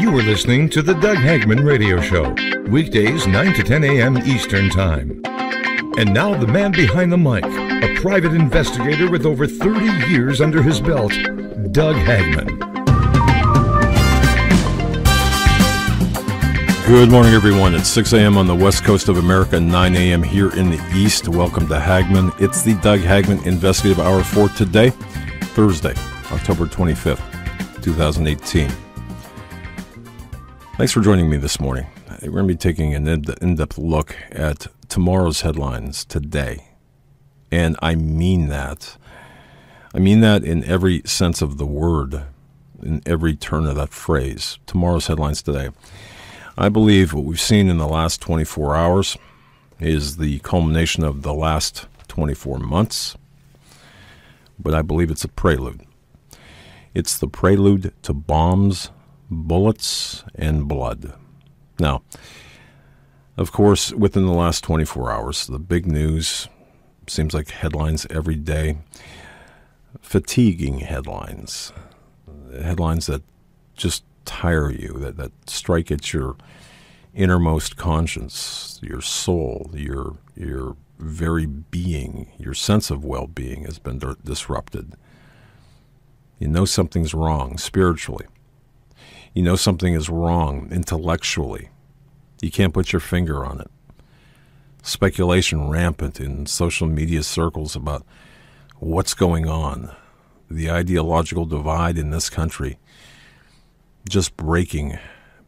You are listening to the Doug Hagmann Radio Show, weekdays 9 to 10 a.m. Eastern Time. And now the man behind the mic, a private investigator with over 30 years under his belt, Doug Hagmann. Good morning, everyone. It's 6 a.m. on the west coast of America, 9 a.m. here in the east. Welcome to Hagmann. It's the Doug Hagmann Investigative Hour for today, Thursday, October 25th, 2018. Thanks for joining me this morning. We're going to be taking an in-depth look at tomorrow's headlines today. And I mean that. I mean that in every sense of the word, in every turn of that phrase. Tomorrow's headlines today. I believe what we've seen in the last 24 hours is the culmination of the last 24 months. But I believe it's a prelude. It's the prelude to bombs, bullets, and blood. Now, of course, within the last 24 hours, the big news seems like headlines every day. Fatiguing headlines. Headlines that just tire you, that strike at your innermost conscience, your soul, your very being, your sense of well-being has been disrupted. You know something's wrong spiritually. You know something is wrong intellectually. You can't put your finger on it. Speculation rampant in social media circles about what's going on. The ideological divide in this country just breaking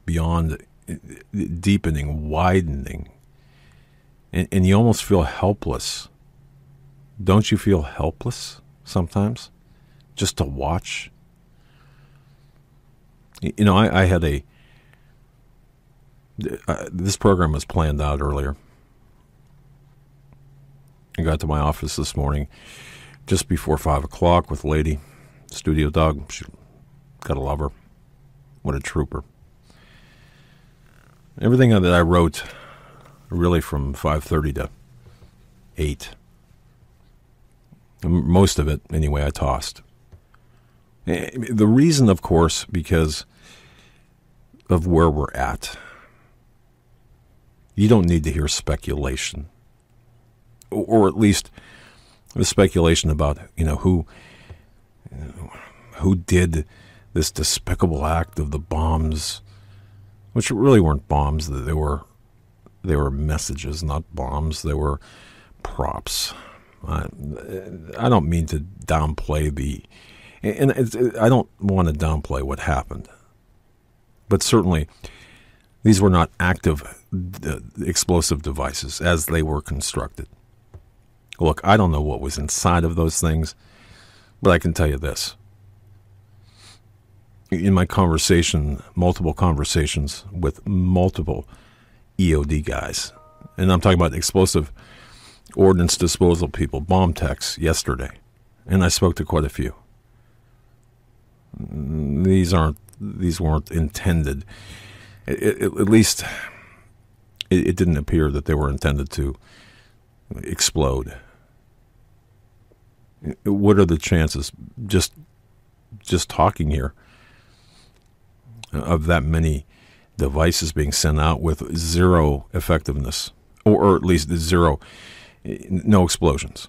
beyond deepening, widening. And you almost feel helpless. Don't you feel helpless sometimes? Just to watch? You know, I had this program was planned out earlier. I got to my office this morning just before 5 o'clock with Lady, studio dog. She gotta love her. What a trooper. Everything that I wrote, really from 5:30 to 8, most of it, anyway, I tossed. The reason, of course, because of where we're at. You don't need to hear speculation, or at least the speculation about, who did this despicable act of the bombs, which really weren't bombs. They were messages, not bombs. They were props. I don't mean to downplay I don't want to downplay what happened. But certainly, these were not active explosive devices as they were constructed. Look, I don't know what was inside of those things, but I can tell you this. In my multiple conversations with multiple EOD guys, and I'm talking about explosive ordnance disposal people, bomb techs, yesterday, and I spoke to quite a few. These weren't intended. At least it didn't appear that they were intended to explode. What are the chances, just talking here, of that many devices being sent out with zero effectiveness, or at least no explosions?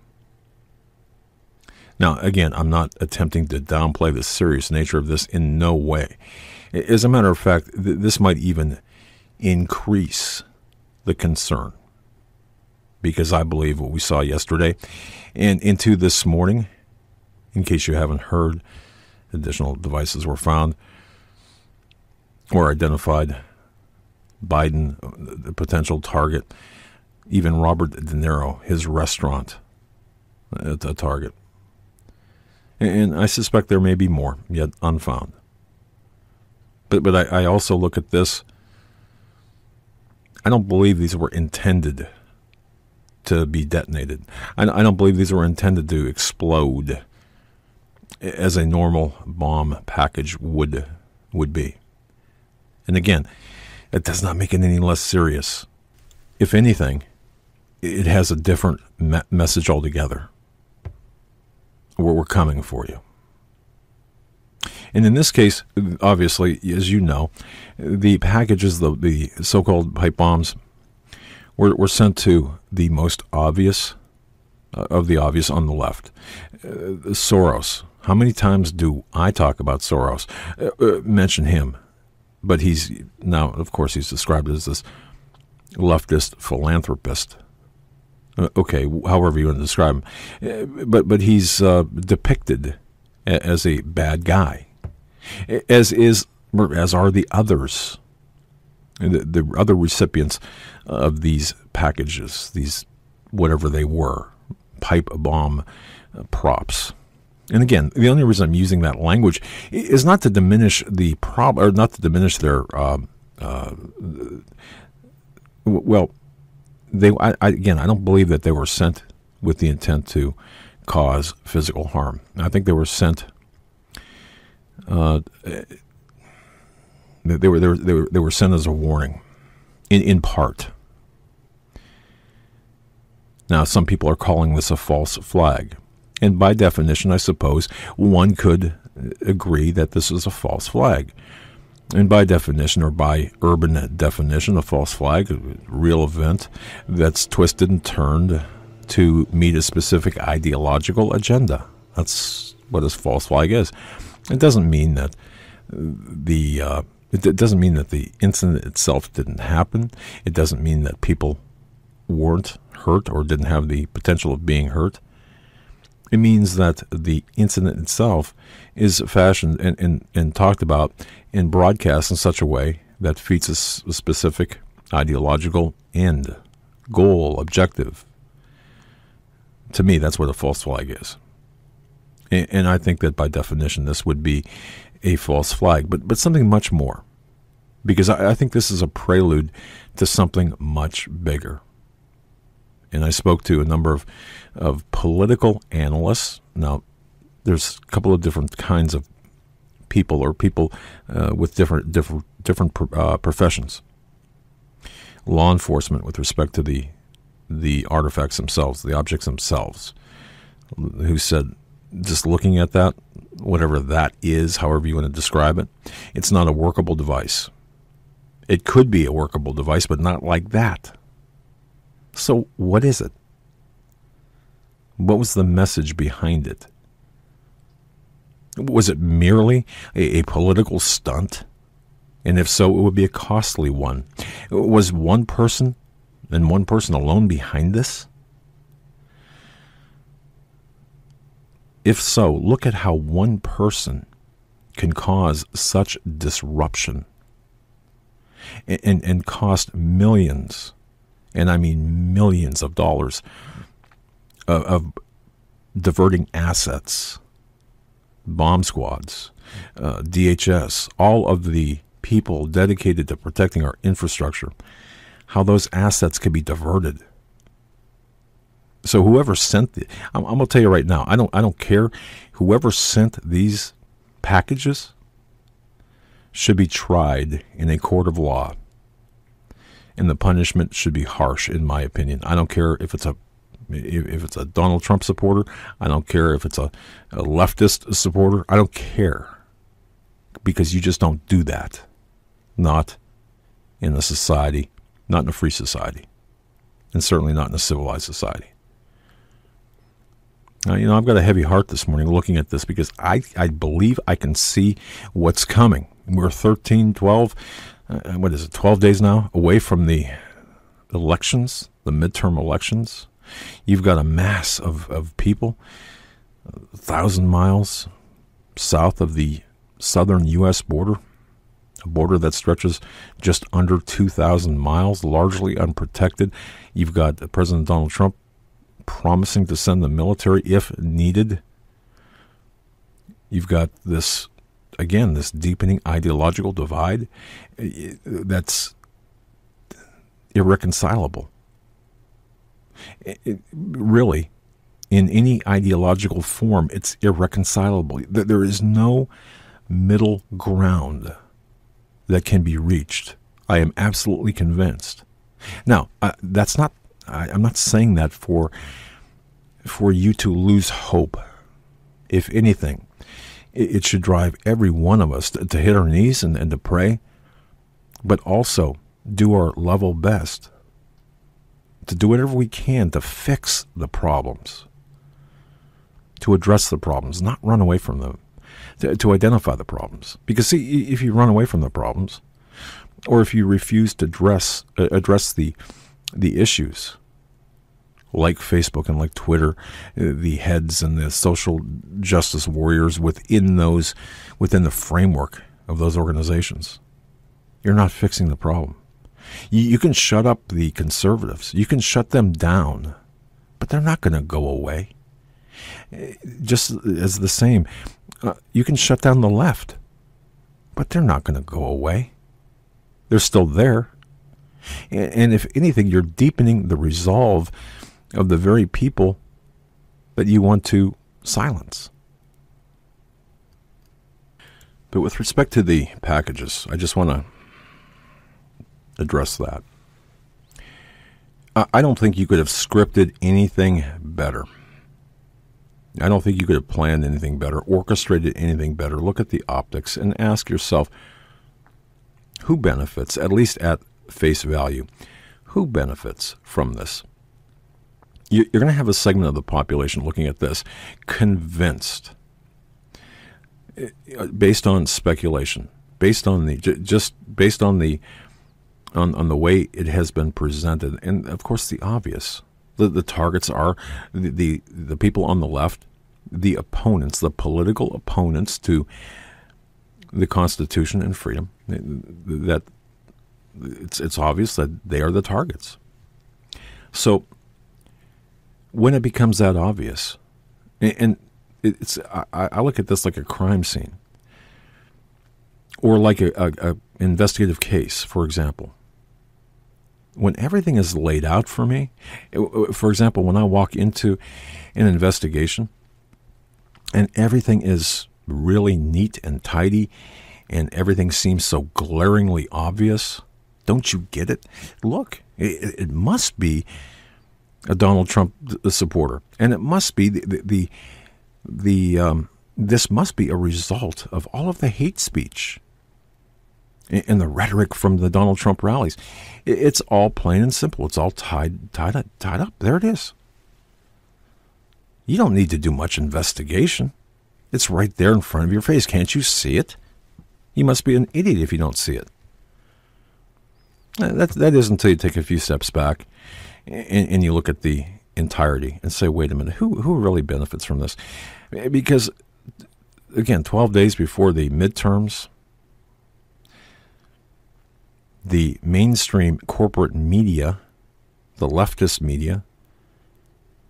Now, again, I'm not attempting to downplay the serious nature of this in no way. As a matter of fact, this might even increase the concern, because I believe what we saw yesterday and into this morning, in case you haven't heard, additional devices were found or identified. Biden, the potential target, even Robert De Niro, his restaurant, a target. And I suspect there may be more yet unfound. But I also look at this. I don't believe these were intended to be detonated. I don't believe these were intended to explode as a normal bomb package would be. And again, it does not make it any less serious. If anything, it has a different message altogether. We're coming for you. And in this case, obviously, as you know, the packages, the so-called pipe bombs, were sent to the most obvious of the obvious on the left. Soros. How many times do I talk about Soros? Mention him. But he's now, of course, he's described as this leftist philanthropist. Okay, however you want to describe him. But he's depicted as a bad guy, as are the others, the other recipients of these packages, these whatever they were, pipe bomb props. And again, the only reason I'm using that language is not to diminish the problem, or not to diminish their. Well, I don't believe that they were sent with the intent to cause physical harm. I think they were sent. They were sent as a warning, in part. Now, some people are calling this a false flag. And by definition, I suppose, one could agree that this is a false flag. And by definition, or by urban definition, a false flag, a real event that's twisted and turned to meet a specific ideological agenda. That's what a false flag is. It doesn't mean that it doesn't mean that the incident itself didn't happen. It doesn't mean that people weren't hurt or didn't have the potential of being hurt. It means that the incident itself is fashioned and talked about and broadcast in such a way that feats a specific ideological end, goal, objective. To me, that's what a false flag is. And I think that by definition, this would be a false flag, but something much more. Because I think this is a prelude to something much bigger. And I spoke to a number of political analysts. Now, there's a couple of different kinds of people, or people with different professions. Law enforcement, with respect to the artifacts themselves, the objects themselves, who said, just looking at that, whatever that is, however you want to describe it, it's not a workable device. It could be a workable device, but not like that. So what is it? What was the message behind it? Was it merely a political stunt? And if so, it would be a costly one. Was one person, and one person alone, behind this? If so, look at how one person can cause such disruption and cost millions, and I mean millions of dollars of diverting assets, bomb squads, DHS, all of the people dedicated to protecting our infrastructure, how those assets could be diverted. So whoever sent I'm going to tell you right now, I don't care. Whoever sent these packages should be tried in a court of law, and the punishment should be harsh, in my opinion. I don't care if it's a Donald Trump supporter. I don't care if it's a leftist supporter. I don't care, because you just don't do that. Not in a society, not in a free society, and certainly not in a civilized society. Now, I've got a heavy heart this morning looking at this, because I believe I can see what's coming. We're 12 days now away from the elections, the midterm elections. You've got a mass of people 1,000 miles south of the southern U.S. border, a border that stretches just under 2,000 miles, largely unprotected. You've got President Donald Trump promising to send the military if needed. You've got this deepening ideological divide that's irreconcilable. Really, in any ideological form, it's irreconcilable. There is no middle ground that can be reached. I am absolutely convinced. Now, I'm not saying that for you to lose hope. If anything, It should drive every one of us to hit our knees and to pray, but also do our level best to do whatever we can to fix the problems, to address the problems, not run away from them, to identify the problems. Because see, if you run away from the problems, or if you refuse to address the issues, like Facebook and like Twitter, the heads and the social justice warriors within the framework of those organizations, you're not fixing the problem. You can shut up the conservatives. You can shut them down, but they're not going to go away. Just as the same, you can shut down the left, but they're not going to go away. They're still there. And if anything, you're deepening the resolve of the very people that you want to silence. But with respect to the packages, I just want to address that. I don't think you could have scripted anything better. I don't think you could have planned anything better, orchestrated anything better. Look at the optics and ask yourself, who benefits, at least at face value, who benefits from this? You're going to have a segment of the population looking at this, convinced, based on speculation, based on the way it has been presented, and of course the obvious. The targets are the people on the left, the opponents, the political opponents to the Constitution and freedom. That it's obvious that they are the targets. So when it becomes that obvious, and I look at this like a crime scene, or like a investigative case, for example. When everything is laid out for me, for example, when I walk into an investigation and everything is really neat and tidy and everything seems so glaringly obvious, don't you get it? Look, it must be a Donald Trump supporter, and it must be this must be a result of all of the hate speech and the rhetoric from the Donald Trump rallies. It's all plain and simple. It's all tied up. There it is. You don't need to do much investigation. It's right there in front of your face. Can't you see it? You must be an idiot if you don't see it. That is until you take a few steps back and you look at the entirety and say, wait a minute, who really benefits from this? Because, again, 12 days before the midterms, the mainstream corporate media, the leftist media,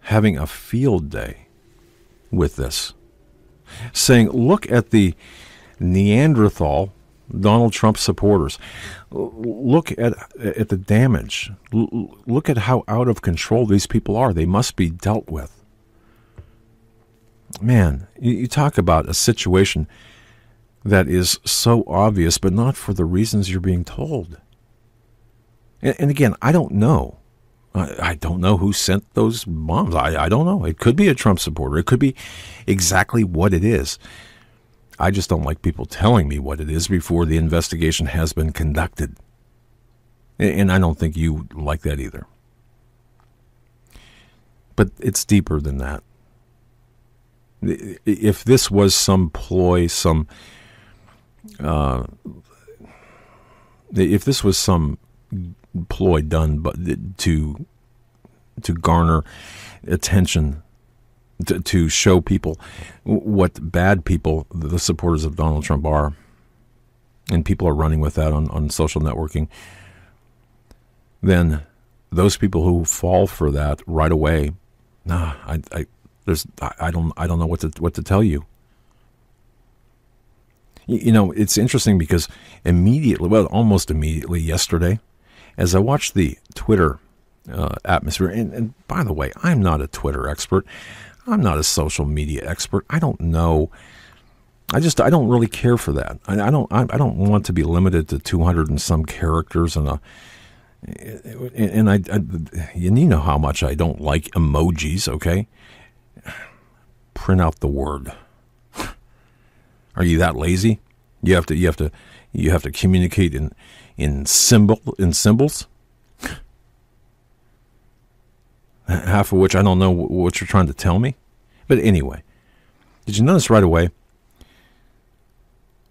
having a field day with this, saying, look at the Neanderthal Donald Trump supporters. Look at the damage. Look at how out of control these people are. They must be dealt with. Man, you talk about a situation that is so obvious, but not for the reasons you're being told. And again, I don't know. I don't know who sent those bombs. I don't know. It could be a Trump supporter. It could be exactly what it is. I just don't like people telling me what it is before the investigation has been conducted. And I don't think you like that either. But it's deeper than that. If this was some ploy, if this was some ploy done but to garner attention, to show people what bad people the supporters of Donald Trump are, and people are running with that on social networking, then those people who fall for that right away, I don't know what to tell you. You know, it's interesting because almost immediately yesterday, as I watched the Twitter atmosphere, and by the way, I'm not a Twitter expert. I'm not a social media expert. I don't know. I don't really care for that. I don't want to be limited to 200 and some characters and you know how much I don't like emojis. Okay, print out the word. Are you that lazy? You have to communicate in symbols. Half of which I don't know what you're trying to tell me. But anyway, did you notice right away?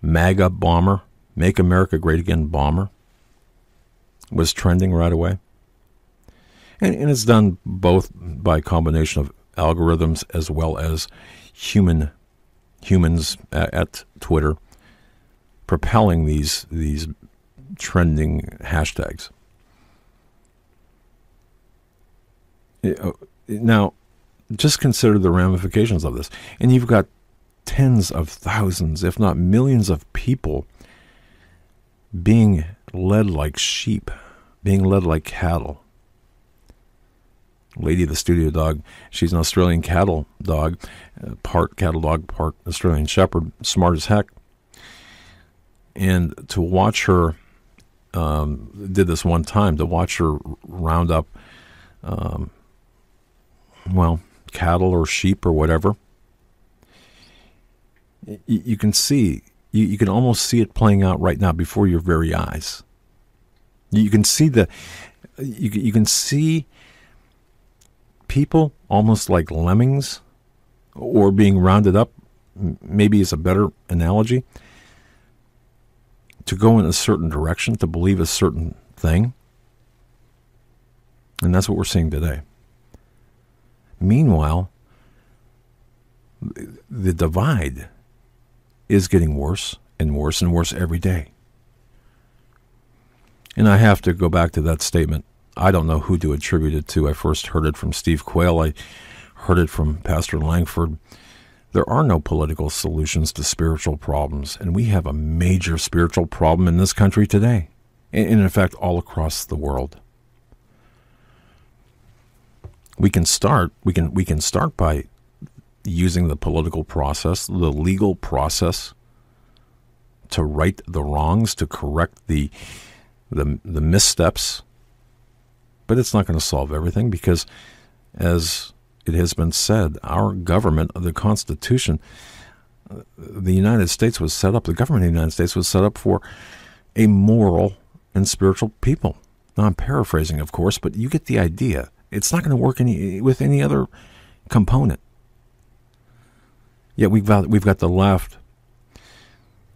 MAGA bomber, Make America Great Again bomber, was trending right away. And it's done both by a combination of algorithms as well as humans at Twitter propelling these trending hashtags. Now, just consider the ramifications of this. And you've got tens of thousands, if not millions of people being led like sheep, being led like cattle. Lady, the studio dog, she's an Australian cattle dog, part cattle dog, part Australian shepherd, smart as heck. And to watch her, did this one time, to watch her round up, cattle or sheep or whatever, you can see, you can almost see it playing out right now before your very eyes. You can see you can see people almost like lemmings, or being rounded up, maybe is a better analogy, to go in a certain direction, to believe a certain thing. And that's what we're seeing today. Meanwhile, the divide is getting worse and worse and worse every day. And I have to go back to that statement. I don't know who to attribute it to. I first heard it from Steve Quayle. I heard it from Pastor Langford. There are no political solutions to spiritual problems, and we have a major spiritual problem in this country today, and in fact all across the world. We can start by using the political process, the legal process, to right the wrongs, to correct the missteps. But it's not going to solve everything, because, as it has been said, our government, the Constitution, the United States was set up, the government of the United States was set up for a moral and spiritual people. Now, I'm paraphrasing, of course, but you get the idea. It's not going to work with any other component. Yet we've got the left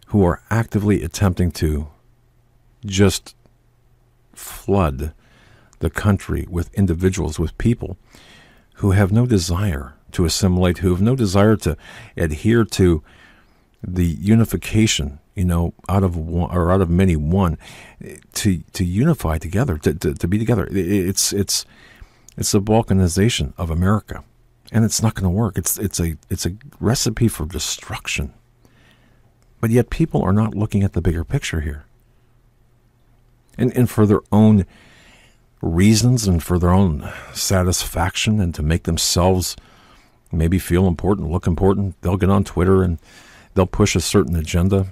who are actively attempting to just flood the country with individuals, with people who have no desire to assimilate, who have no desire to adhere to the unification, out of one, or out of many one, to unify together, to be together. It's the balkanization of America, and it's not going to work. It's a recipe for destruction. But yet people are not looking at the bigger picture here, and for their own reasons and for their own satisfaction, and to make themselves maybe feel important, look important, they'll get on Twitter and they'll push a certain agenda.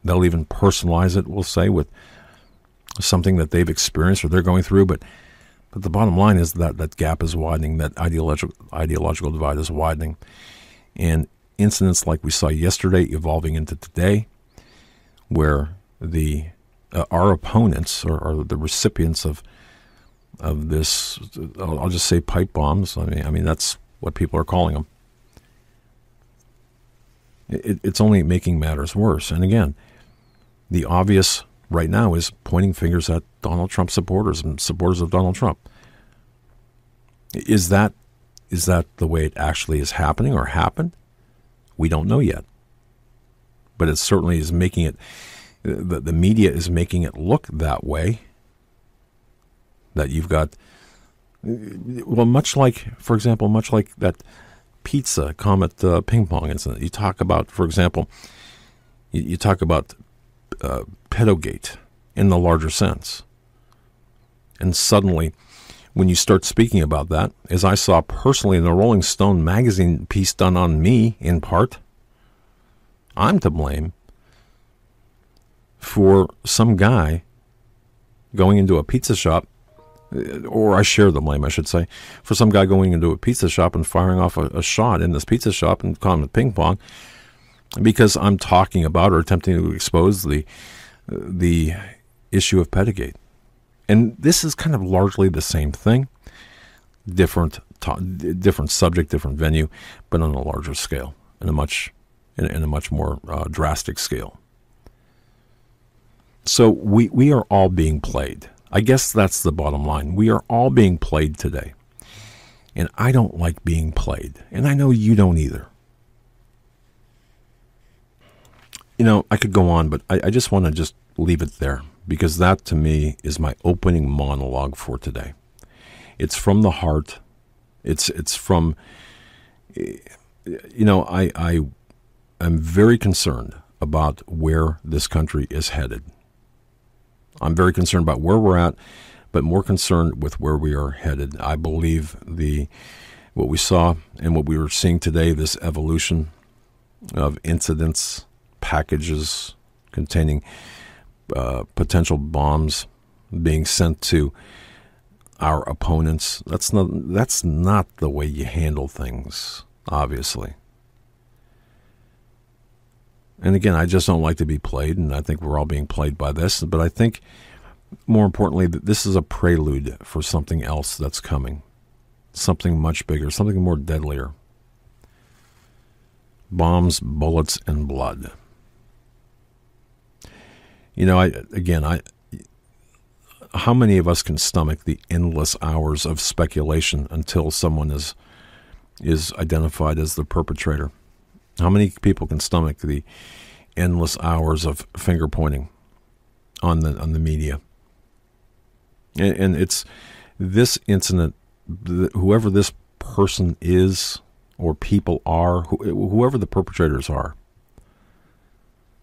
They'll even personalize it, we'll say, with something that they've experienced or they're going through. But the bottom line is that gap is widening, that ideological divide is widening. And incidents like we saw yesterday evolving into today, where our opponents or the recipients of this, I'll just say pipe bombs. I mean that's what people are calling them. It's only making matters worse. And again, the obvious right now is pointing fingers at Donald Trump supporters and supporters of Donald Trump. Is that the way it actually is happening or happened? We don't know yet. But it certainly is making it, the media is making it look that way. That you've got, much like that pizza Comet ping pong incident. You talk about, for example, you talk about pedogate in the larger sense. And suddenly, when you start speaking about that, as I saw personally in the Rolling Stone magazine piece done on me, in part, I'm to blame for some guy going into a pizza shop, or I share the blame, I should say, for some guy going into a pizza shop and firing off a shot in this pizza shop and calling it ping pong, because I'm talking about or attempting to expose the issue of Pedagate. And this is kind of largely the same thing, different subject, different venue, but on a larger scale, in a much more drastic scale. So we are all being played. I guess that's the bottom line. We are all being played today. And I don't like being played. And I know you don't either. I could go on, but I just want to just leave it there, because that to me is my opening monologue for today. It's from the heart. It's from, I am very concerned about where this country is headed. I'm very concerned about where we're at, but more concerned with where we are headed. I believe what we saw and what we were seeing today, this evolution of incidents, packages containing potential bombs being sent to our opponents. That's not the way you handle things, obviously. And again, I just don't like to be played, and I think we're all being played by this. But I think, more importantly, that this is a prelude for something else that's coming, something much bigger, something more deadlier. Bombs, bullets, and blood. How many of us can stomach the endless hours of speculation until someone is identified as the perpetrator? How many people can stomach the endless hours of finger pointing on the media? And it's this incident, whoever this person is or people are, whoever the perpetrators are,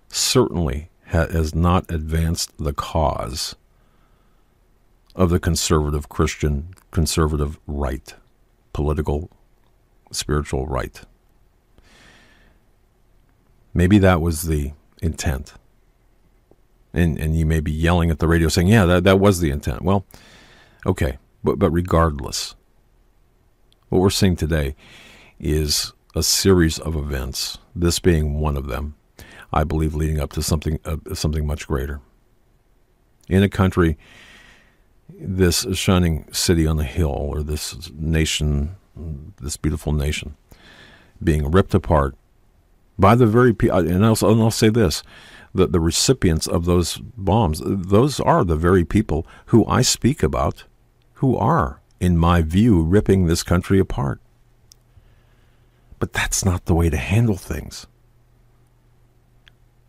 certainly has not advanced the cause of the conservative Christian, conservative right, political, spiritual right. Maybe that was the intent. And you may be yelling at the radio saying, yeah, that was the intent. Well, okay, but regardless, what we're seeing today is a series of events, this being one of them, I believe leading up to something much greater. In a country, this shining city on the hill, or this nation, this beautiful nation, being ripped apart by the very people, and I'll say this, the recipients of those bombs, those are the very people who I speak about, who are, in my view, ripping this country apart. But that's not the way to handle things.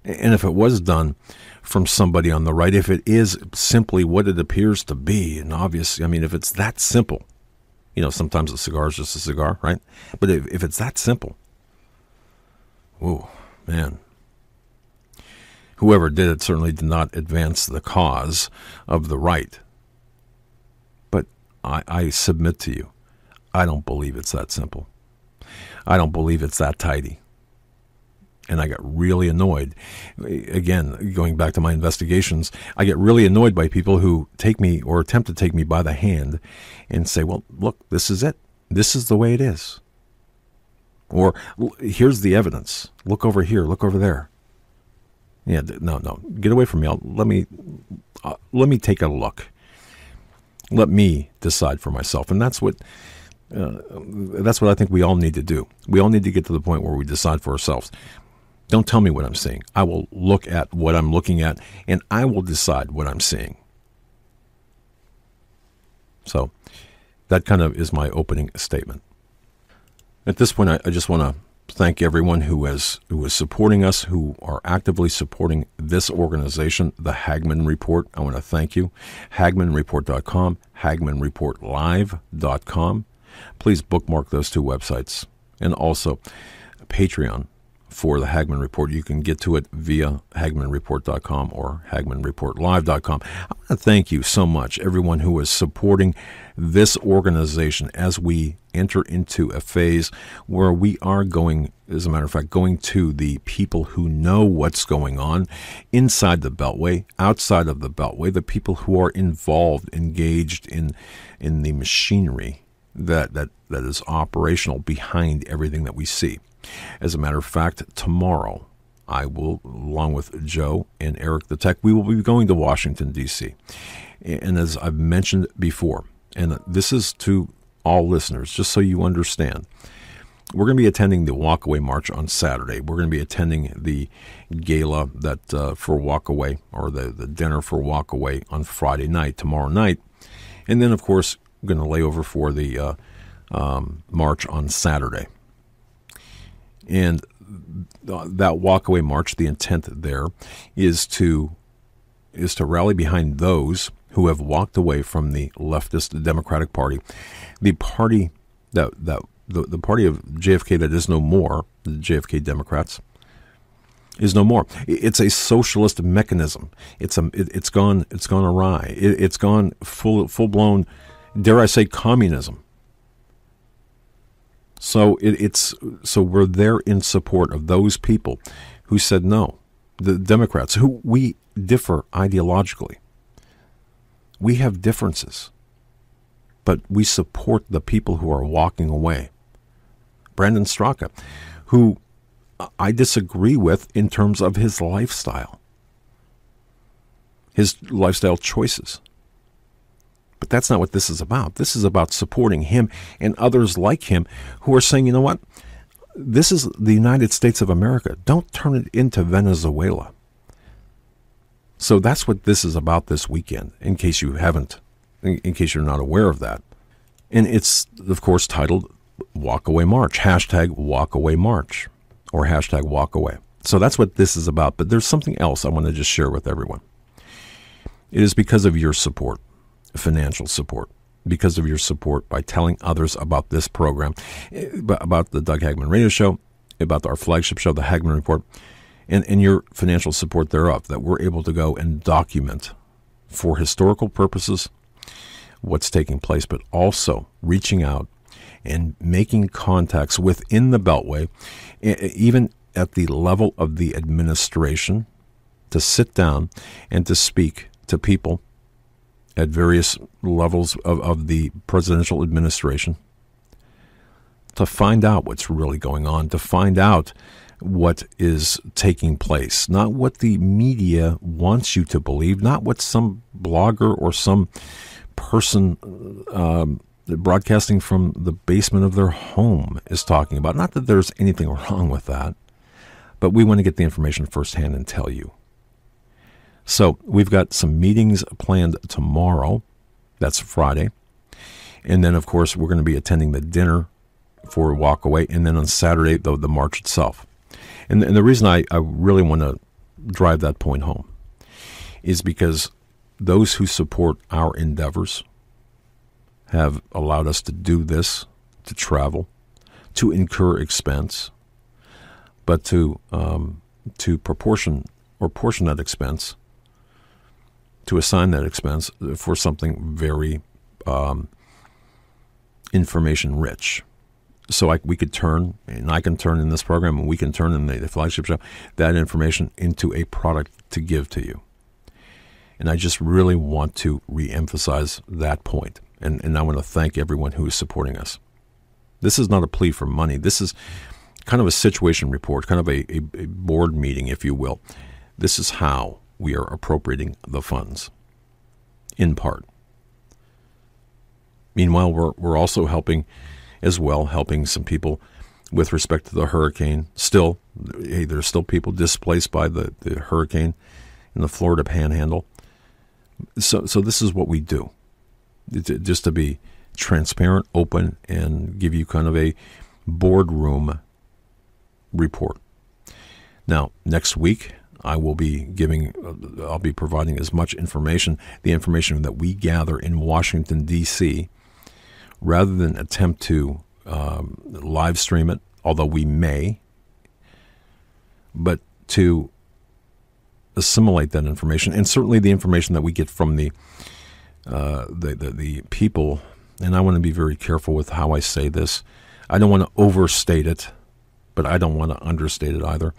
And if it was done from somebody on the right, if it is simply what it appears to be, and obviously, if it's that simple, sometimes a cigar is just a cigar, right? But if it's that simple, whoa, man. Whoever did it certainly did not advance the cause of the right. But I submit to you, I don't believe it's that simple. I don't believe it's that tidy. And I got really annoyed. Again, going back to my investigations, I get really annoyed by people who take me or attempt to take me by the hand and say, well, look, this is it. This is the way it is. Or here's the evidence. Look over here. Look over there. Yeah, no, get away from me. Let me take a look. Let me decide for myself, and that's what I think we all need to do. We all need to get to the point where we decide for ourselves. Don't tell me what I'm seeing. I will look at what I'm looking at, and I will decide what I'm seeing. So that kind of is my opening statement. At this point, I just want to thank everyone who is supporting us, who are actively supporting this organization, the Hagmann Report. I want to thank you. HagmannReport.com, HagmannReportLive.com. Please bookmark those two websites. And also Patreon for the Hagmann Report. You can get to it via HagmannReport.com or HagmannReportLive.com. I want to thank you so much, everyone who is supporting this organization as we enter into a phase where we are going, as a matter of fact, going to the people who know what's going on inside the Beltway, outside of the Beltway, the people who are involved, engaged in the machinery that is operational behind everything that we see. As a matter of fact, tomorrow I will, along with Joe and Eric the Tech, we will be going to Washington, D.C. And as I've mentioned before, and this is to all listeners, just so you understand, we're going to be attending the Walkaway March on Saturday. We're going to be attending the gala that for Walkaway, or the dinner for Walkaway on Friday night, tomorrow night. And then, of course, we're going to lay over for the march on Saturday. And that Walkaway March, the intent there is to rally behind those who have walked away from the leftist Democratic Party, the party the party of JFK that is no more, the JFK Democrats, is no more. It's a socialist mechanism. It's gone awry. It's gone full blown, dare I say, communism. So so we're there in support of those people who said no. The Democrats, who we differ ideologically. We have differences, but we support the people who are walking away. Brandon Straka, who I disagree with in terms of his lifestyle choices. But that's not what this is about. This is about supporting him and others like him who are saying, you know what? This is the United States of America. Don't turn it into Venezuela. So that's what this is about this weekend, in case you haven't, in case you're not aware of that. And it's, of course, titled Walkaway March, hashtag Walkaway March, or hashtag Walkaway. So that's what this is about. But there's something else I want to just share with everyone. It is because of your support, financial support, because of your support by telling others about this program, about the Doug Hagmann Radio Show, about our flagship show, the Hagmann Report, and your financial support thereof, that we're able to go and document for historical purposes what's taking place, but also reaching out and making contacts within the Beltway, even at the level of the administration, to sit down and to speak to people at various levels of the presidential administration, to find out what's really going on, to find out what is taking place, not what the media wants you to believe, not what some blogger or some person broadcasting from the basement of their home is talking about. Not that there's anything wrong with that, but we want to get the information firsthand and tell you. So we've got some meetings planned tomorrow. That's Friday. And then, of course, we're going to be attending the dinner for Walkaway, and then on Saturday, the march itself. And the reason I really want to drive that point home is because those who support our endeavors have allowed us to do this, to travel, to incur expense, but to portion that expense, to assign that expense for something very information rich. So we could turn, and I can turn in this program, and we can turn in the flagship show, that information into a product to give to you. And I just really want to reemphasize that point. And I want to thank everyone who is supporting us. This is not a plea for money. This is kind of a situation report, kind of a board meeting, if you will. This is how we are appropriating the funds, in part. Meanwhile, we're also helping some people with respect to the hurricane. Still, there's still people displaced by the hurricane in the Florida Panhandle. So this is what we do, just to be transparent, open, and give you kind of a boardroom report. Now, next week, I'll be providing as much information, the information that we gather in Washington, D.C., rather than attempt to live stream it, although we may, but to assimilate that information, and certainly the information that we get from the people. And I want to be very careful with how I say this. I don't want to overstate it, but I don't want to understate it either.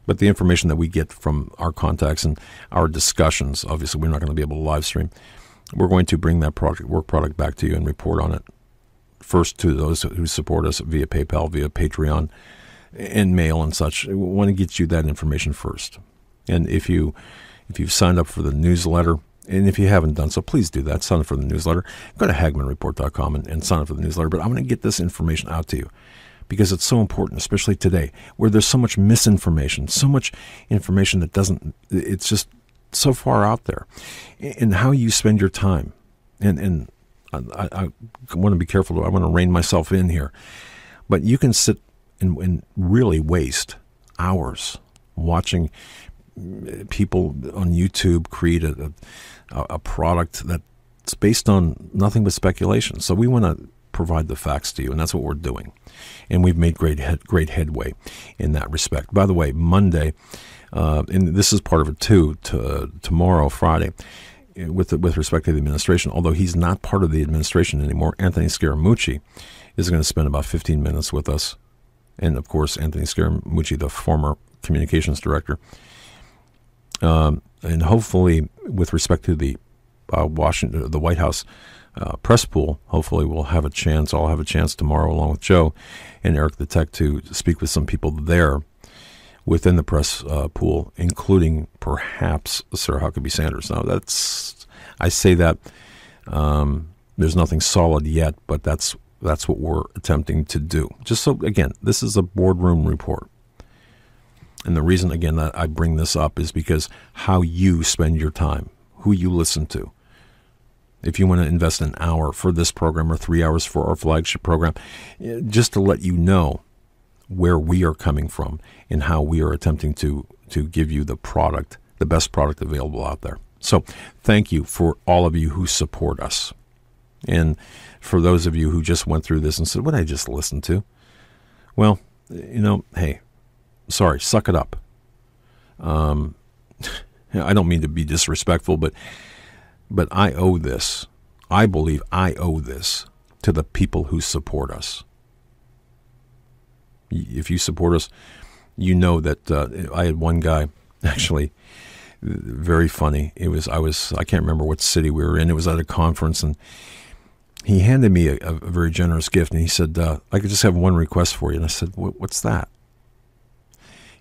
But the information that we get from our contacts and our discussions, obviously we're not going to be able to live stream. We're going to bring that work product back to you and report on it. First to those who support us via PayPal, via Patreon, and mail and such. I want to get you that information first. And if you've signed up for the newsletter, and if you haven't done so, please do that. Sign up for the newsletter. Go to HagmannReport.com and sign up for the newsletter. But I'm going to get this information out to you because it's so important, especially today, where there's so much misinformation, so much information that it's just so far out there. And how you spend your time. And I want to be careful. I want to rein myself in here. But you can sit and really waste hours watching people on YouTube create a product that's based on nothing but speculation. So we want to provide the facts to you, and that's what we're doing. And we've made great headway in that respect. By the way, Monday, and this is part of it too, tomorrow, Friday, with respect to the administration, although he's not part of the administration anymore, Anthony Scaramucci is going to spend about 15 minutes with us. And, of course, Anthony Scaramucci, the former communications director. And hopefully, with respect to the the White House press pool, hopefully I'll have a chance tomorrow, along with Joe and Eric the Tech, to speak with some people there within the press pool, including perhaps Sarah Huckabee Sanders. Now, I say that there's nothing solid yet, but that's what we're attempting to do. Just so, again, this is a boardroom report. And the reason, again, that I bring this up is because how you spend your time, who you listen to. If you want to invest an hour for this program or 3 hours for our flagship program, just to let you know where we are coming from and how we are attempting to give you the best product available out there. So thank you for all of you who support us. And for those of you who just went through this and said, what did I just listen to? Well, hey, sorry, suck it up. I don't mean to be disrespectful, but I owe this. I believe I owe this to the people who support us. If you support us, you know that I had one guy, actually, very funny. I can't remember what city we were in. It was at a conference, and he handed me a very generous gift, and he said, I could just have one request for you. And I said, what's that?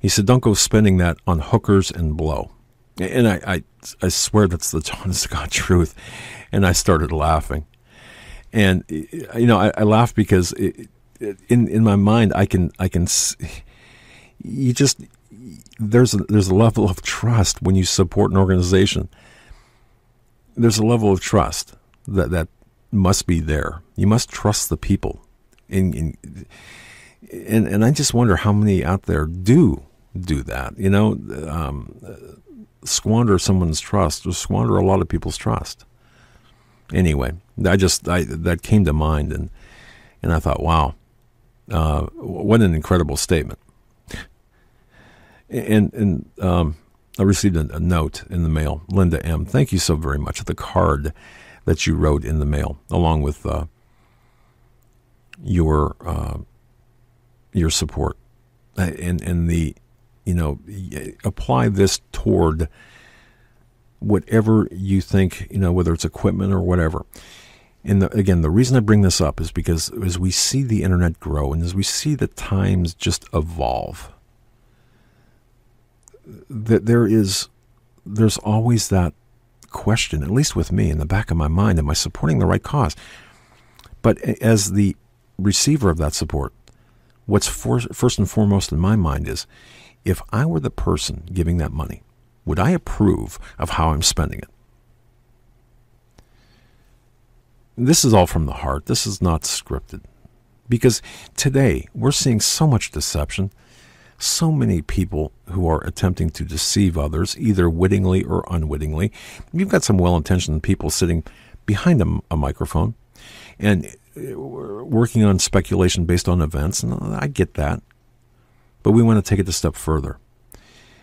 He said, don't go spending that on hookers and blow. And I swear that's the honest to God truth. And I started laughing. And, I laugh because in my mind, I can there's a level of trust when you support an organization. There's a level of trust that must be there. You must trust the people. And I just wonder how many out there do that, squander someone's trust or squander a lot of people's trust. Anyway, that came to mind, and I thought, wow, what an incredible statement. And I received a note in the mail. Linda M., thank you so very much. The card that you wrote in the mail, along with your support, and the apply this toward whatever you think, whether it's equipment or whatever. And again, the reason I bring this up is because as we see the internet grow and as we see the times just evolve, there's always that question, at least with me, in the back of my mind, am I supporting the right cause? But as the receiver of that support, what's first and foremost in my mind is, if I were the person giving that money, would I approve of how I'm spending it? This is all from the heart. This is not scripted. Because today, we're seeing so much deception, so many people who are attempting to deceive others, either wittingly or unwittingly. You've got some well-intentioned people sitting behind a microphone and working on speculation based on events, and I get that. But we want to take it a step further,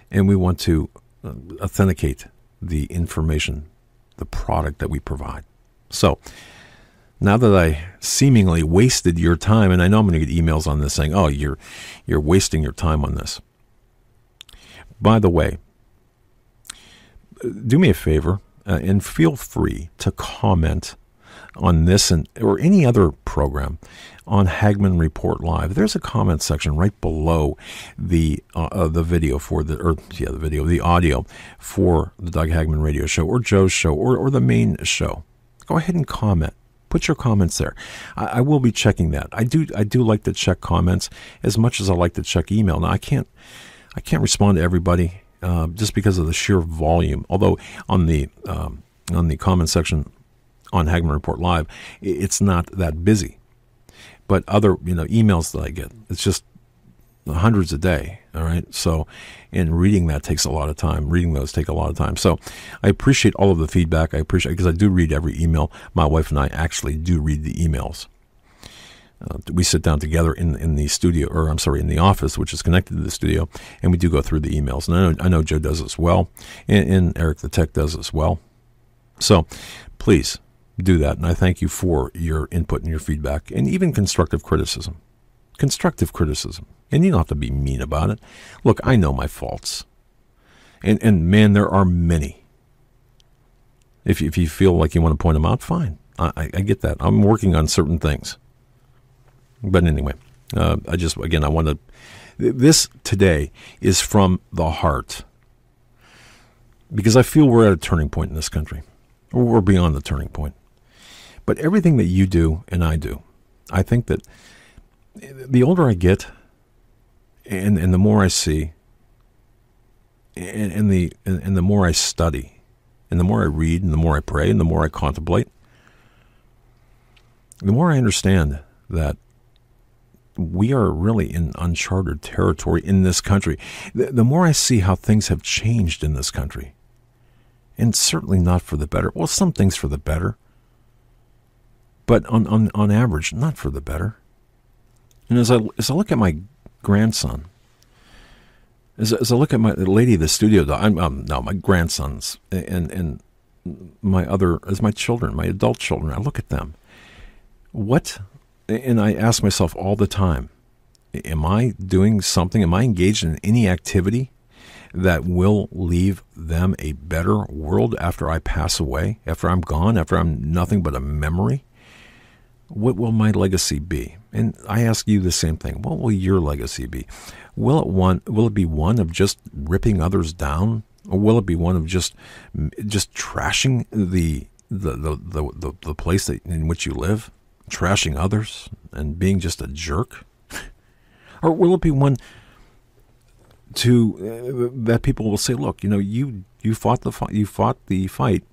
and we want to authenticate the information, the product that we provide. So, now that I seemingly wasted your time, and I know I'm going to get emails on this saying, oh, you're wasting your time on this. By the way, do me a favor and feel free to comment on this or any other program on Hagmann Report Live, there's a comment section right below the video the audio for the Doug Hagmann Radio Show or Joe's show or the main show. Go ahead and comment. Put your comments there. I will be checking that. I do like to check comments as much as I like to check email. Now I can't respond to everybody just because of the sheer volume. Although on the comment section on Hagmann Report Live, it's not that busy. But other emails that I get, it's just hundreds a day. All right. So, and reading that takes a lot of time. Reading those take a lot of time. So I appreciate all of the feedback. I appreciate because I do read every email. My wife and I actually do read the emails. We sit down together in the studio, in the office, which is connected to the studio, and we do go through the emails. And I know Joe does as well, and Eric the Tech does as well. So please do that, and I thank you for your input and your feedback, and even constructive criticism. Constructive criticism. And you don't have to be mean about it. Look, I know my faults. And man, there are many. If you feel like you want to point them out, fine. I get that. I'm working on certain things. But anyway, I want to... This today is from the heart. Because I feel we're at a turning point in this country. Or we're beyond the turning point. But everything that you do and I do, I think that the older I get, and the more I see, and the more I study, and the more I read, and the more I pray, and the more I contemplate, the more I understand that we are really in uncharted territory in this country. The more I see how things have changed in this country, and certainly not for the better. Well, some things for the better, but on average, not for the better. And as I look at my grandson, as I look at my lady of the studio, my grandsons and my children, my adult children, I look at them. And I ask myself all the time, am I doing something? Am I engaged in any activity that will leave them a better world after I pass away, after I'm gone, after I'm nothing but a memory? What will my legacy be? And I ask you the same thing. What will your legacy be? Will it be one of just ripping others down, or will it be one of just trashing the place in which you live, trashing others and being just a jerk? Or will it be one that people will say, look, you fought the fight,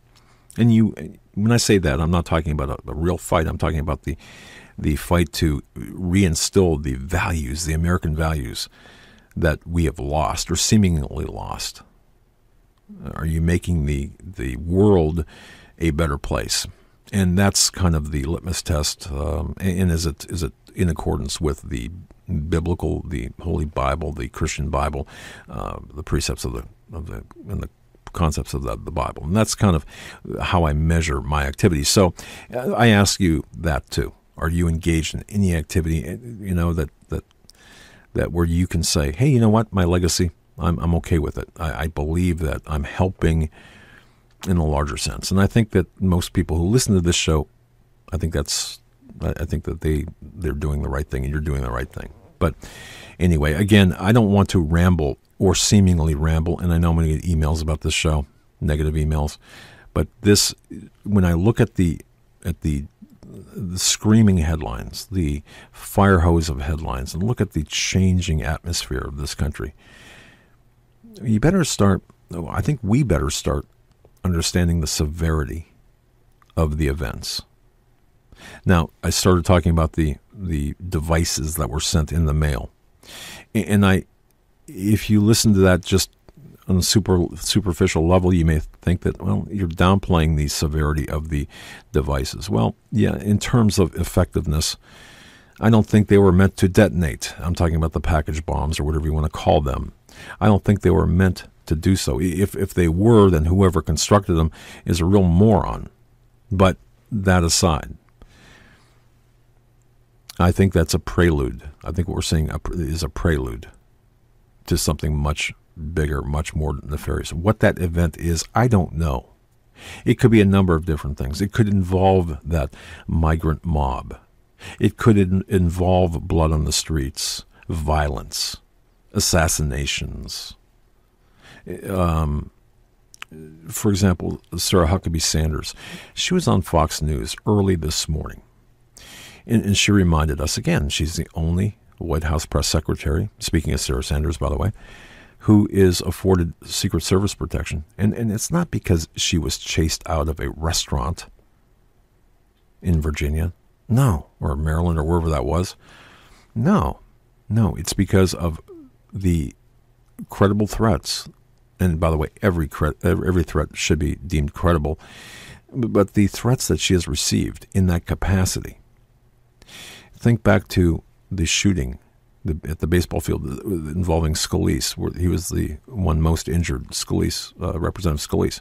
and when I say that, I'm not talking about a real fight. I'm talking about the fight to reinstill the values, the American values that we have lost or seemingly lost. Are you making the world a better place? And that's kind of the litmus test. And is it in accordance with the biblical, the Holy Bible, the Christian Bible, the precepts and the concepts of the Bible? And that's kind of how I measure my activities. So I ask you that too. Are you engaged in any activity, that where you can say, hey, you know what, my legacy, I'm okay with it. I believe that I'm helping in a larger sense. And I think that most people who listen to this show, I think that they're doing the right thing, and you're doing the right thing. But anyway, again, I don't want to ramble or seemingly ramble, and I know I'm going to get emails about this show, negative emails. But this, when I look at the screaming headlines, the fire hose of headlines, and look at the changing atmosphere of this country, we better start understanding the severity of the events. Now, I started talking about the devices that were sent in the mail. And if you listen to that just on a superficial level, you may think that, well, you're downplaying the severity of the devices. Well, yeah, in terms of effectiveness, I don't think they were meant to detonate. I'm talking about the package bombs or whatever you want to call them. I don't think they were meant to do so. If they were, then whoever constructed them is a real moron. But that aside, I think that's a prelude. I think what we're seeing is a prelude to something much bigger, much more nefarious. What that event is, I don't know. It could be a number of different things. It could involve that migrant mob. It could involve blood on the streets, violence, assassinations. For example, Sarah Huckabee Sanders, she was on Fox News early this morning, and she reminded us again, she's the only White House press secretary, speaking of Sarah Sanders, by the way, who is afforded Secret Service protection. And it's not because she was chased out of a restaurant in Virginia, no, or Maryland, or wherever that was. No, it's because of the credible threats. And by the way, every threat should be deemed credible. But the threats that she has received in that capacity. Think back to the shooting at the baseball field involving Scalise, where he was the one most injured, Scalise, Representative Scalise.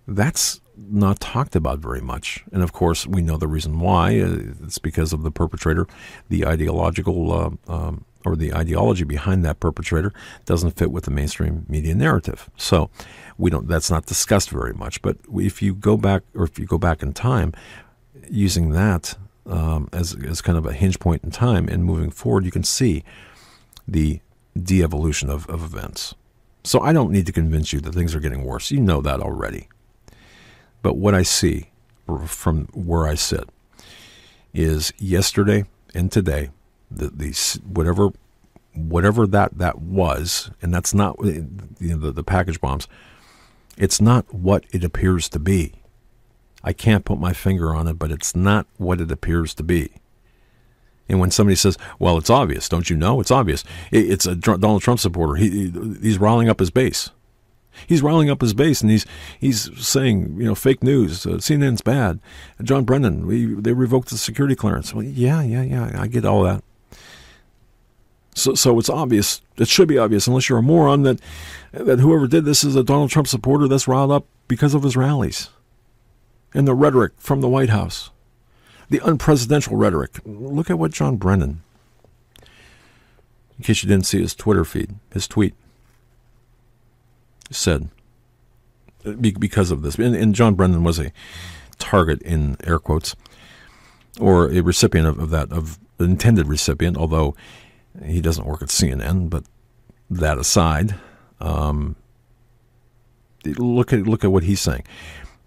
That's not talked about very much. And of course, we know the reason why. It's because of the perpetrator. The ideological or the ideology behind that perpetrator doesn't fit with the mainstream media narrative. So that's not discussed very much. But if you go back in time, using that as kind of a hinge point in time and moving forward, you can see the de-evolution of events. So I don't need to convince you that things are getting worse. You know that already. But what I see from where I sit is yesterday and today, whatever that was, and that's not the package bombs. It's not what it appears to be. I can't put my finger on it, but it's not what it appears to be. And when somebody says, "Well, it's obvious," don't you know? It's obvious. It's a Donald Trump supporter. He's riling up his base. He's riling up his base, and he's saying, fake news. CNN's bad. John Brennan, they revoked the security clearance. Well, yeah, I get all that. So it's obvious. It should be obvious, unless you're a moron, that whoever did this is a Donald Trump supporter that's riled up because of his rallies and the rhetoric from the White House, the unpresidential rhetoric. Look at what John Brennan, in case you didn't see his Twitter feed, his tweet, said because of this. And John Brennan was a target, in air quotes, or a recipient of an intended recipient, although he doesn't work at CNN. But that aside, look at what he's saying.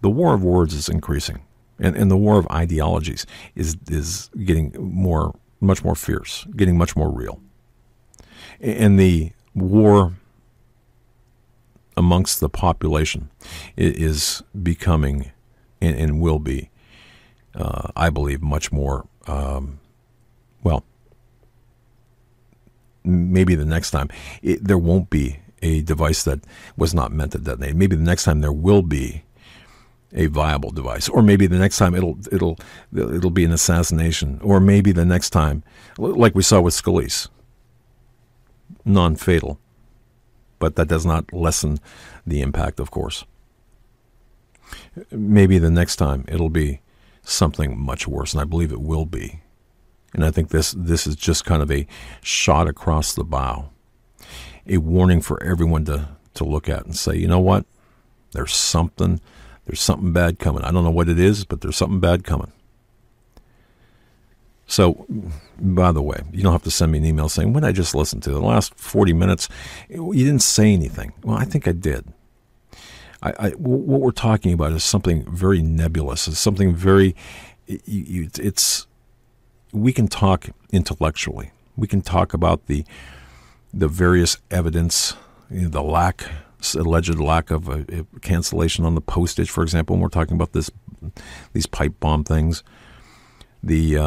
The war of words is increasing, and the war of ideologies is getting much more fierce, getting much more real. And the war amongst the population is becoming and will be, I believe, much more, maybe the next time there won't be a device that was not meant to detonate. Maybe the next time there will be a viable device, or maybe the next time it'll be an assassination, or maybe the next time, like we saw with Scalise, non-fatal. But that does not lessen the impact, of course. Maybe the next time it'll be something much worse, and I believe it will be. And I think this is just kind of a shot across the bow, a warning for everyone to look at and say, you know what? There's something bad coming. I don't know what it is, but there's something bad coming. So, by the way, you don't have to send me an email saying, "What did I just listen to? The last 40 minutes, you didn't say anything." Well, I think I did. What we're talking about is something very nebulous. It's something very, we can talk intellectually. We can talk about the various evidence, the alleged lack of a cancellation on the postage, for example, when we're talking about these pipe bomb things. The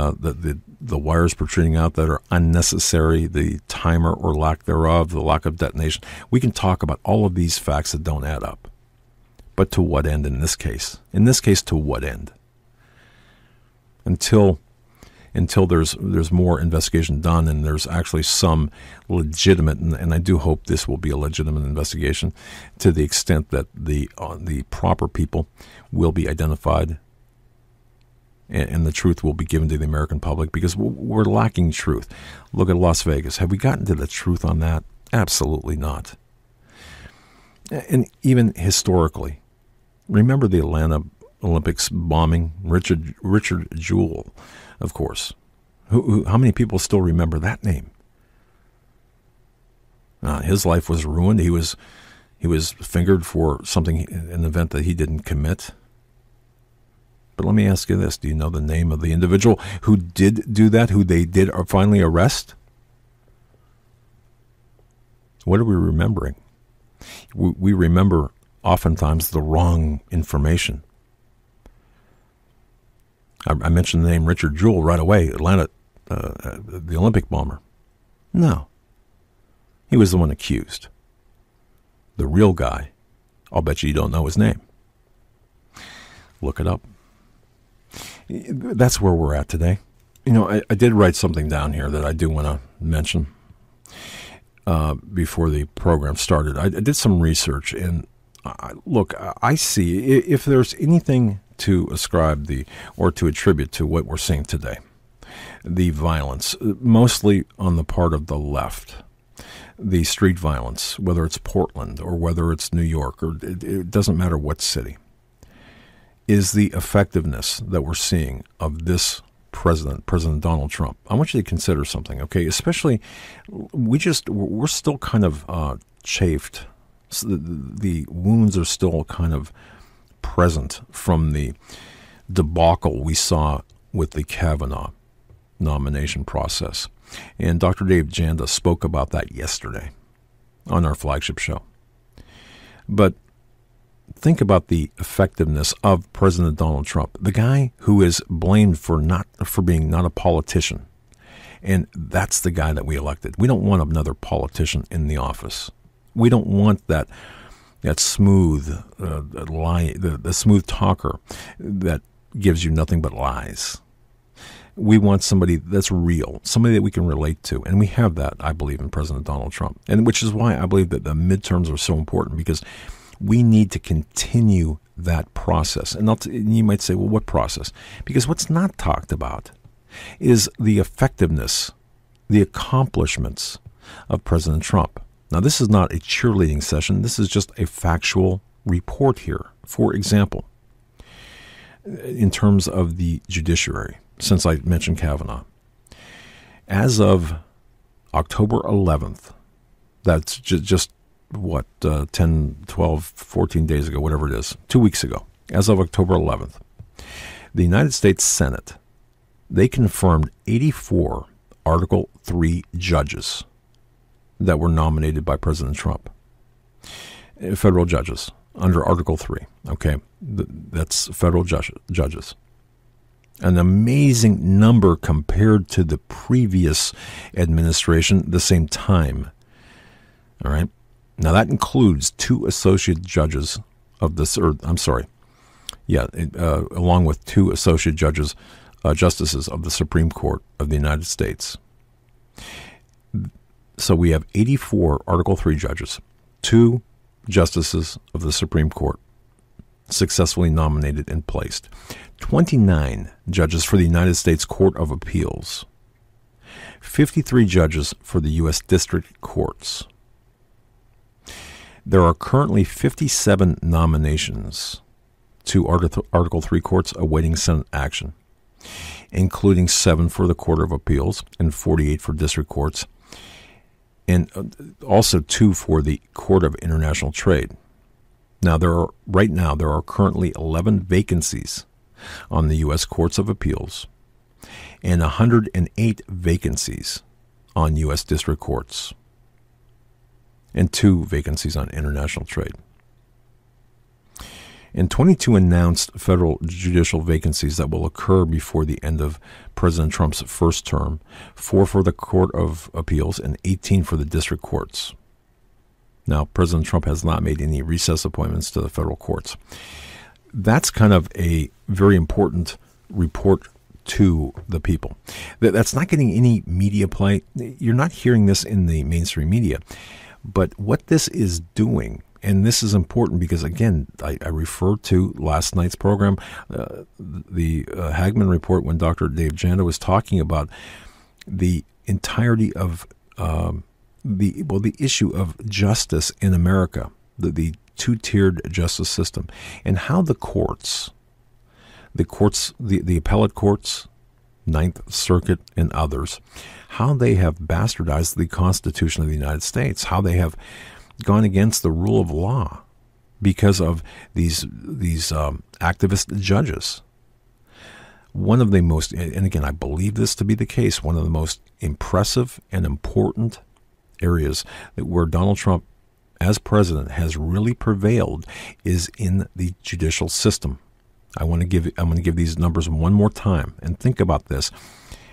wires protruding out that are unnecessary, the timer or lack thereof, the lack of detonation. We can talk about all of these facts that don't add up. But to what end in this case? In this case, to what end? Until there's more investigation done and there's actually some legitimate, and I do hope this will be a legitimate investigation, to the extent that the proper people will be identified and the truth will be given to the American public, because we're lacking truth. Look at Las Vegas. Have we gotten to the truth on that? Absolutely not. And even historically, Remember the Atlanta Olympics bombing? Richard Jewell, of course. How many people still remember that name? His life was ruined. He was fingered for something, an event that he didn't commit. But let me ask you this. Do you know the name of the individual who did do that, who they did finally arrest? What are we remembering? We remember oftentimes the wrong information. I mentioned the name Richard Jewell right away, Atlanta, the Olympic bomber. No. He was the one accused. The real guy, I'll bet you don't know his name. Look it up. That's where we're at today. You know, I did write something down here that I do want to mention before the program started. I did some research, and look, I see if there's anything to ascribe or to attribute to what we're seeing today, the violence, mostly on the part of the left, the street violence, whether it's Portland or whether it's New York, or it doesn't matter what city, is the effectiveness that we're seeing of this President Donald Trump. I want you to consider something, okay? Especially, we're still kind of chafed. So the wounds are still kind of present from the debacle we saw with the Kavanaugh nomination process. And Dr. Dave Janda spoke about that yesterday on our flagship show. But think about the effectiveness of President Donald Trump, the guy who is blamed for being not a politician. And that's the guy that we elected. We don't want another politician in the office. We don't want that smooth lie, the smooth talker that gives you nothing but lies. We want somebody that's real, somebody that we can relate to. And we have that, I believe, in President Donald Trump. And which is why I believe that the midterms are so important, because we need to continue that process. And you might say, well, what process? Because what's not talked about is the effectiveness, the accomplishments of President Trump. Now, this is not a cheerleading session. This is just a factual report here. For example, in terms of the judiciary, since I mentioned Kavanaugh, as of October 11th, that's just 10, 12, 14 days ago, whatever it is, 2 weeks ago, as of October 11th, the United States Senate, they confirmed 84 Article 3 judges that were nominated by President Trump. Federal judges under Article 3, okay? That's federal judges. An amazing number compared to the previous administration, the same time, all right? Now, that includes 2 associate judges of this, along with 2 associate justices of the Supreme Court of the United States. So we have 84 Article 3 judges, 2 justices of the Supreme Court successfully nominated and placed, 29 judges for the United States Court of Appeals, 53 judges for the U.S. District Courts. There are currently 57 nominations to Article 3 courts awaiting Senate action, including 7 for the Court of Appeals and 48 for district courts, and also 2 for the Court of International Trade. Now, there are currently 11 vacancies on the U.S. Courts of Appeals and 108 vacancies on U.S. district courts, and 2 vacancies on international trade. And 22 announced federal judicial vacancies that will occur before the end of President Trump's first term, 4 for the Court of Appeals and 18 for the district courts. Now, President Trump has not made any recess appointments to the federal courts. That's kind of a very important report to the people. That's not getting any media play. You're not hearing this in the mainstream media. But what this is doing, and this is important because, again, I refer to last night's program, the Hagmann Report, when Dr. Dave Janda was talking about the entirety of the issue of justice in America, the two-tiered justice system, and how the appellate courts, Ninth Circuit and others, how they have bastardized the Constitution of the United States, how they have gone against the rule of law because of these activist judges. One of the most, and again, I believe this to be the case, one of the most impressive and important areas where Donald Trump, as president, has really prevailed is in the judicial system. I'm going to give these numbers one more time, and think about this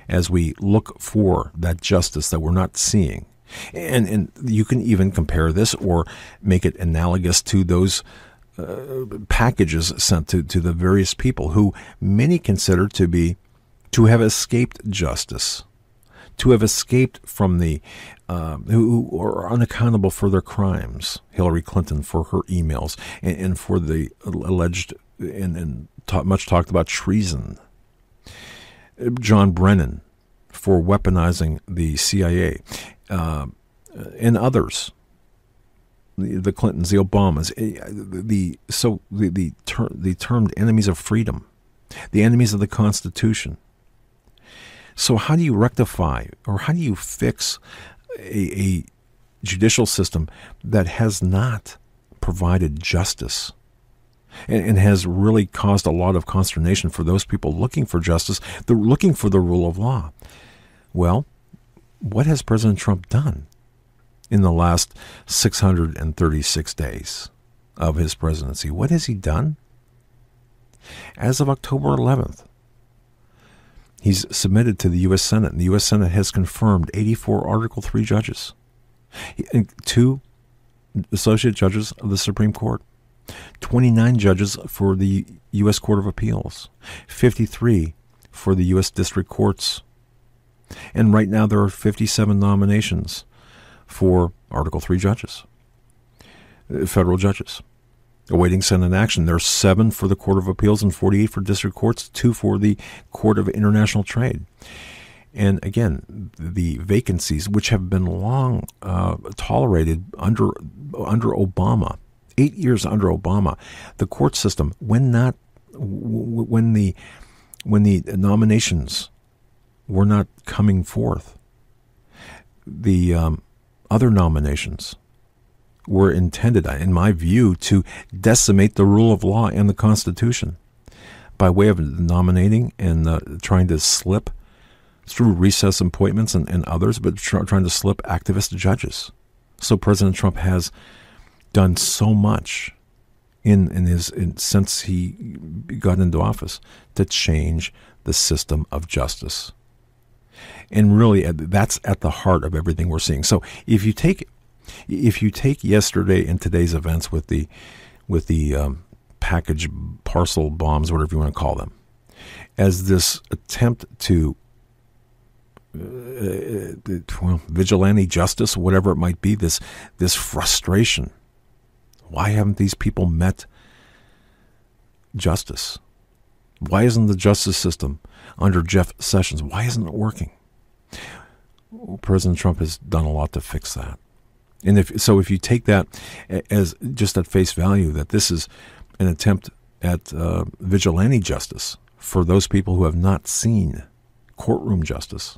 as we look for that justice that we're not seeing. And you can even compare this or make it analogous to those packages sent to the various people who many consider to have escaped justice, to have escaped from the who are unaccountable for their crimes. Hillary Clinton for her emails and for the alleged and much talked about treason. John Brennan for weaponizing the CIA, and others. The Clintons, the Obamas, the termed enemies of freedom, the enemies of the Constitution. So how do you rectify or how do you fix a judicial system that has not provided justice and has really caused a lot of consternation for those people looking for justice, looking for the rule of law? Well, what has President Trump done in the last 636 days of his presidency? What has he done? As of October 11th, he's submitted to the U.S. Senate, and the U.S. Senate has confirmed 84 Article III judges, 2 associate judges of the Supreme Court, 29 judges for the U.S. Court of Appeals, 53 for the U.S. District Courts, and right now there are 57 nominations for Article III judges, federal judges, awaiting Senate action. There are 7 for the Court of Appeals and 48 for district courts, 2 for the Court of International Trade. And again, the vacancies, which have been long tolerated under Obama, 8 years under Obama, the court system, when the nominations were not coming forth, the other nominations were intended, in my view, to decimate the rule of law and the Constitution by way of nominating and trying to slip through recess appointments and others, but trying to slip activist judges. So President Trump has done so much since he got into office to change the system of justice. And really, that's at the heart of everything we're seeing. So if you take yesterday and today's events with the package parcel bombs, whatever you want to call them, as this attempt to vigilante justice, whatever it might be, this frustration. Why haven't these people met justice? Why isn't the justice system under Jeff Sessions, why isn't it working? Well, President Trump has done a lot to fix that. And if you take that as just at face value, that this is an attempt at vigilante justice for those people who have not seen courtroom justice,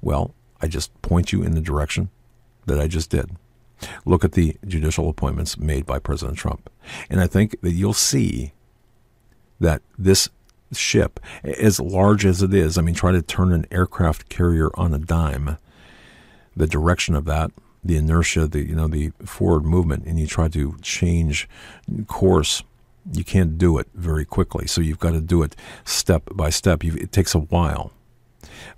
well, I just point you in the direction that I just did. Look at the judicial appointments made by President Trump. And I think that you'll see that this ship, as large as it is, try to turn an aircraft carrier on a dime, the direction of that, the inertia, the forward movement, and you try to change course, you can't do it very quickly. So you've got to do it step by step. It takes a while.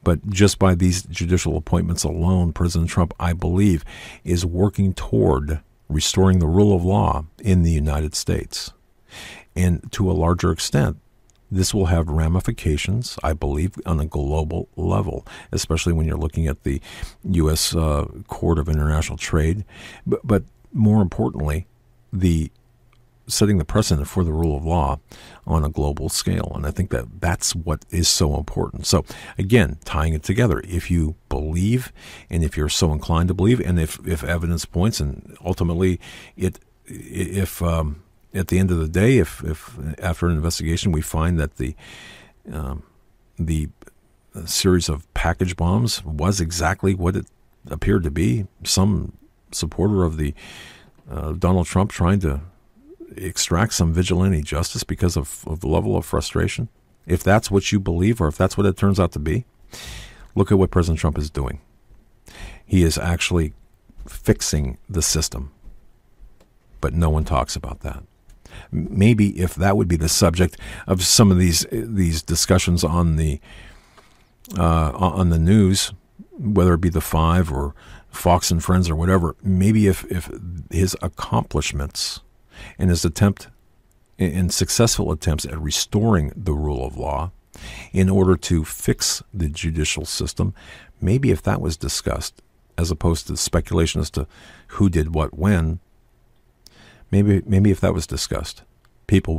But just by these judicial appointments alone, President Trump, I believe, is working toward restoring the rule of law in the United States. And to a larger extent, this will have ramifications, I believe, on a global level, especially when you're looking at the U.S. Court of International Trade. But more importantly, setting the precedent for the rule of law on a global scale. And I think that's what is so important. So again, tying it together, if you believe and if you're so inclined to believe, and if evidence points and ultimately it if at the end of the day, if after an investigation we find that the series of package bombs was exactly what it appeared to be, some supporter of the Donald Trump trying to extract some vigilante justice because of the level of frustration, if that's what you believe or if that's what it turns out to be, look at what President Trump is doing. He is actually fixing the system, but no one talks about that. Maybe if that would be the subject of some of these discussions on the news, whether it be the Five or Fox and Friends or whatever, maybe if his accomplishments and his attempt and successful attempts at restoring the rule of law in order to fix the judicial system, maybe if that was discussed, as opposed to speculation as to who did what when, maybe if that was discussed, people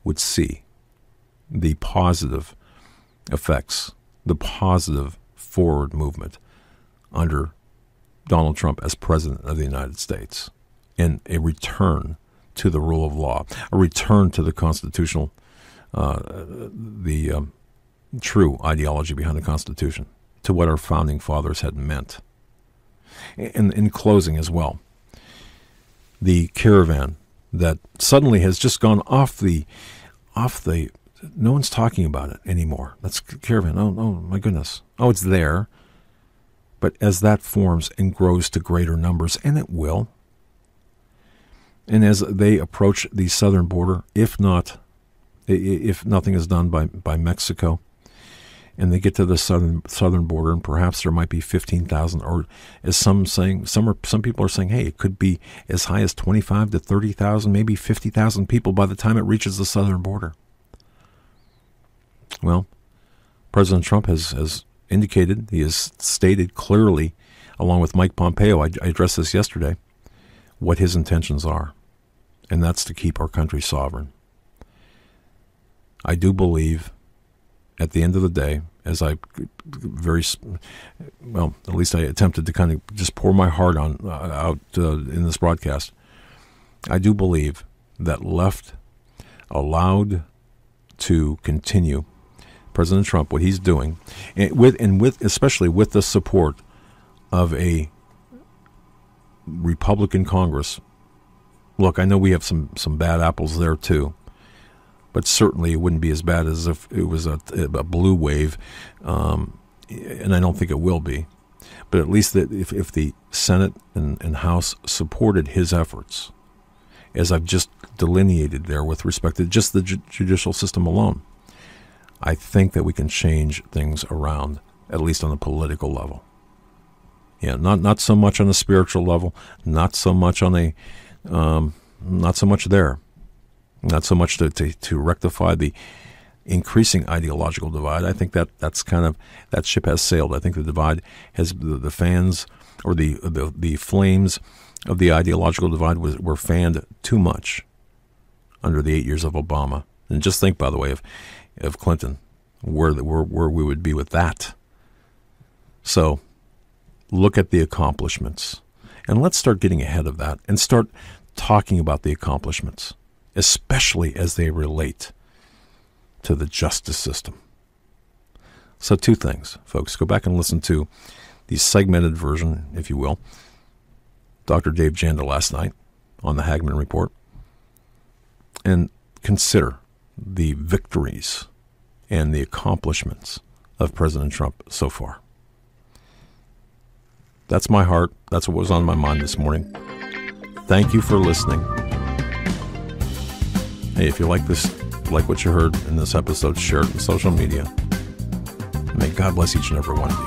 would see the positive effects, the positive forward movement under Donald Trump as President of the United States, and a return to the rule of law, a return to the constitutional, true ideology behind the Constitution, to what our founding fathers had meant. And in closing as well, the caravan that suddenly has just gone off the, no one's talking about it anymore. That's caravan. Oh, my goodness. Oh, it's there. But as that forms and grows to greater numbers, and it will, and as they approach the southern border, if nothing is done by Mexico, and they get to the southern border, and perhaps there might be 15,000, or as some people are saying, hey, it could be as high as 25 to 30,000, maybe 50,000 people by the time it reaches the southern border. Well, President Trump has indicated, he has stated clearly, along with Mike Pompeo, I addressed this yesterday, what his intentions are, and that's to keep our country sovereign. I do believe, at the end of the day, as I at least I attempted to kind of just pour my heart out in this broadcast, I do believe that left allowed to continue President Trump, what he's doing, especially with the support of a Republican Congress. Look, I know we have some bad apples there too, but certainly it wouldn't be as bad as if it was a blue wave, and I don't think it will be. But at least that if the Senate and House supported his efforts, as I've just delineated there with respect to just the judicial system alone, I think that we can change things around, at least on the political level. Yeah, not so much on the spiritual level, not so much on not so much there, not so much to rectify the increasing ideological divide. I think that's kind of, that ship has sailed. I think the divide has, the fans or the flames of the ideological divide were fanned too much under the 8 years of Obama. And just think, by the way, of Clinton, where we would be with that. So look at the accomplishments, and let's start getting ahead of that and start talking about the accomplishments, especially as they relate to the justice system. So two things, folks. Go back and listen to the segmented version, if you will, Dr. Dave Janda last night on the Hagmann Report, and consider the victories and the accomplishments of President Trump so far. That's my heart. That's what was on my mind this morning. Thank you for listening. Hey, if you like what you heard in this episode, share it on social media. May God bless each and every one of you.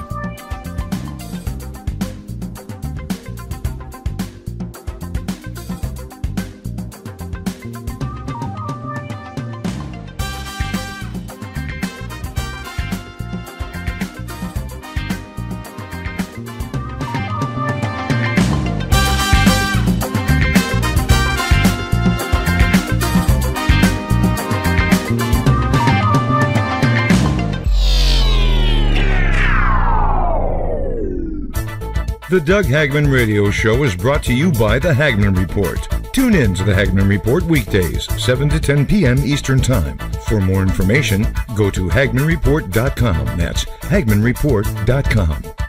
The Doug Hagmann Radio Show is brought to you by the Hagmann Report. Tune in to the Hagmann Report weekdays, 7 to 10 p.m. Eastern Time. For more information, go to HagmannReport.com. That's HagmannReport.com.